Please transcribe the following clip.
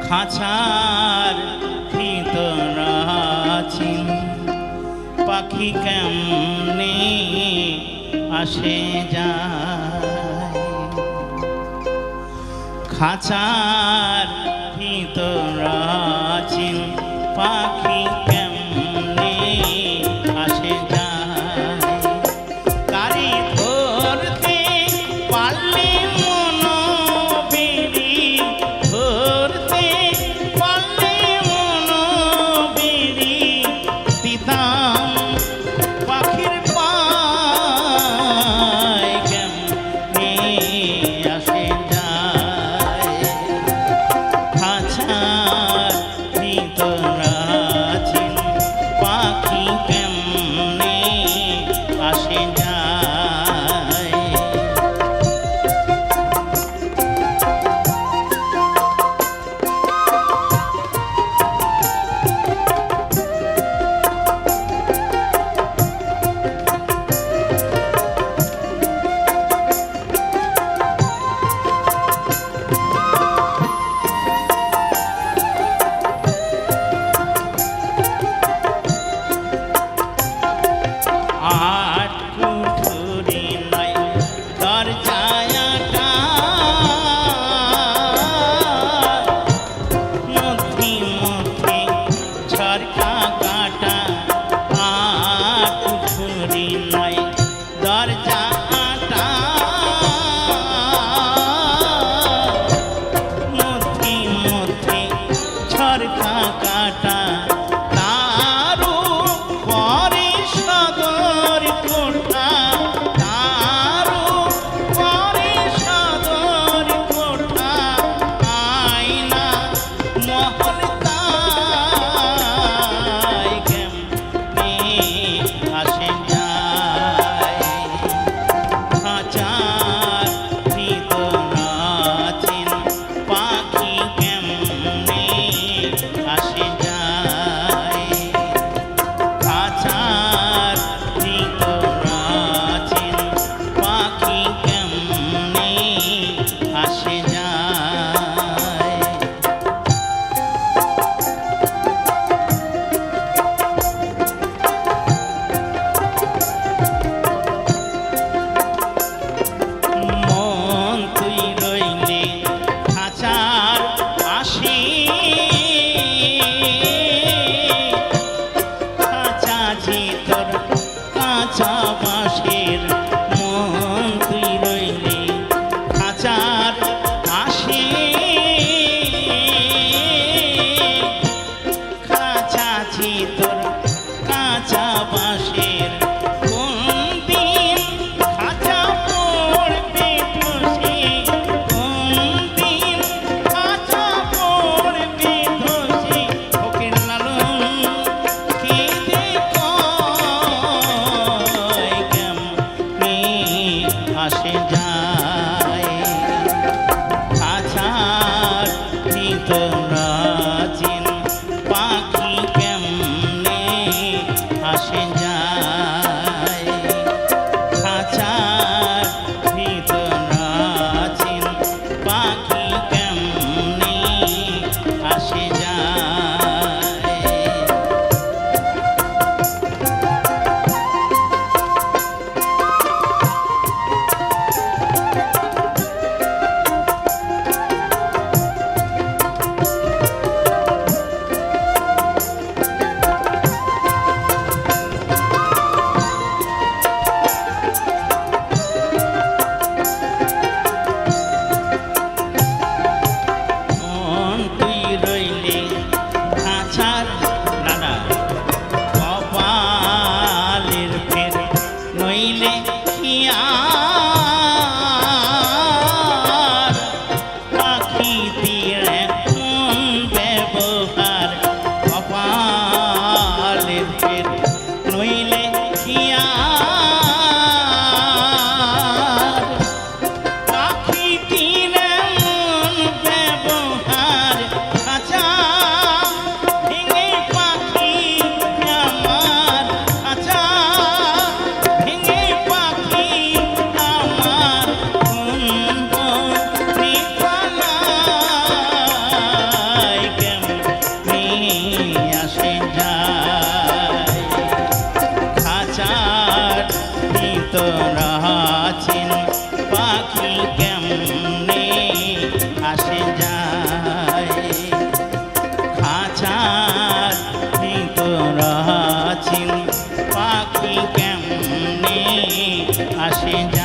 খাঁচার ভিতর আছি পাখি কেমনে আসে যায় খাঁচার ভিতর আছি পাখি কেমনে আসে যায় গাড়ি ধরতে পারলে মন বেরি ধরতে পারলে মন বেরি দিতাম পাখির পায় কেমনে আসে যায় খাঁচার ভিতর আছি পাখি কেমনে আসে যায় আট কুঠুরি নাই দরজাটা মধ্যে মধ্যে ঝরকা কাটা আট কুঠুরি নাই দরজাটা মধ্যে মধ্যে ঝরকা কাটা তারও পরে সদর কোঠা তারও পরে সদর কোঠা আয়না মহল তাই কেমনে আসে যায় খাঁচার ভিতর আছেন পাখি কেমনে আসে যায় খাঁচার ভিতর আছেন পাখি কেমনে আসে যায় মন তুই রইলে খাঁচার আসে খাঁচা ভিতর কাঁচা বাঁশের মন তুই রইলে খাঁচার আসে খাঁচা ভিতর কাঁচা বাঁশের কোন দিন খাঁচা পড়বে ধসে কোন দিন খাঁচা পড়বে ধসে ফকির লালন কেঁদে কয় কেমনে আসে যায় খাঁচার ভিতর আছেন পাখি কেমনে আসে যায় খাঁচার ভিতর আছেন পাখি কেমনে আসে যায় মন তুই রইলে খাঁচার নানা কপালের ফের নইলে কি আর পাখি তীরে কোন ব্যবহার কপালের ফের নইলে কি আর পাখি তীরে মন ব্যবহার খাঁচা ভেঙে পাখি আমার খাঁচা ভেঙে পাখি আমার কোন বনে পালায় কেমনে আসে